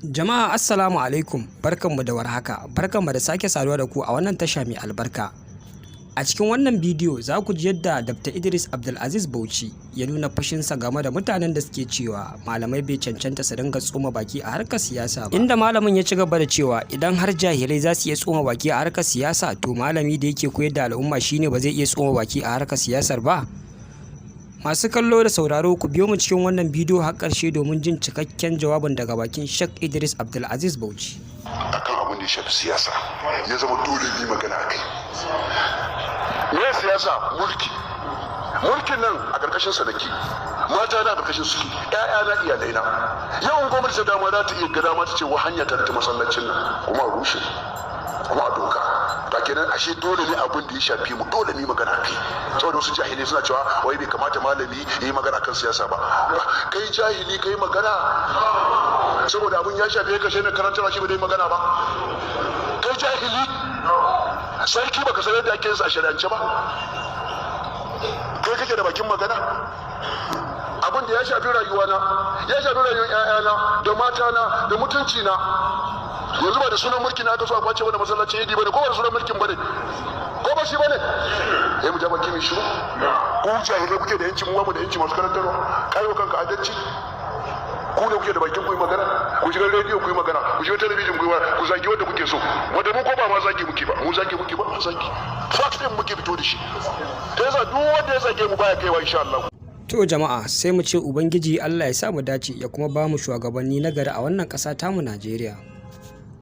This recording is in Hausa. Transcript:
Jama'a assalamu alaikum, barkanmu da warhaka, barkanmu da sake saduwa da ku a wannan tasha mai albarka. A cikin wannan bidiyo za ku ji yadda Dr. Idris Abdulaziz Bauchi ya nuna fashinsa game da mutanen da suke cewa malamai bai cancanta su dinga tsoma baki a harkar siyasa ba. Inda malamin ya ci gaba da cewa idan har jahilai za su iya tsoma baki a harkar siyasa, to malami da yake koyar da al'umma shine ba zai iya tsoma baki a harkar siyasar ba. Masu kallo da sauraro ku biyo mu cikin wannan bidiyo har ƙarshe domin jin cikakken jawabin daga bakin Sheikh Idris Abdulaziz Bauchi. Akan abin da ya shafi siyasa ya zama dole ne magana a kai. Me siyasa? Mulkin nan a ƙarƙashin sanaki, mata na ƙarƙashin suke, ƴaƴa na iyalai na. Yawan gwamnati ta dama za ta iya ga dama ta ce wa hanya ta masallacin nan kuma a rushe kuma a doka. Ta kenan ashe dole ne abin da ya shafi mu dole ne magana kai. Saboda wasu jahilai suna cewa wai bai kamata malami ya yi magana kan siyasa ba. Kai jahili kai magana saboda abin ya shafi ka shi ne karantar shi ba dai magana ba. Kai jahili sarki baka san yadda ake yin sa a shari'ance ba. Kai kake da bakin magana. Abin da ya shafi rayuwana, ya shafi rayuwar ƴaƴana da matana da mutunci na. Yanzu ba da sunan mulki na aka so a kwace wani masallaci idi bane, ko ba da sunan mulkin bane, ko ba shi bane. Mu ja baki mai shiru. Ku jahilai kuke da yanci, mu ba mu da yanci masu karantarwa. Kayo kanka adalci. Ku da kuke da bakin ku yi magana, ku shiga rediyo ku yi magana, ku shiga talabijin ku yi magana, ku zagi wanda kuke so. Wanda mu ko ba ma zagi muke ba, mu zagi muke ba, mu zagi. Fact din muke fito da shi. Ta yasa duk wanda ya zage mu baya kaiwa insha Allah. To jama'a, sai mu ce Ubangiji Allah ya sa mu dace ya kuma ba mu shugabanni na gari a wannan ƙasa tamu Najeriya.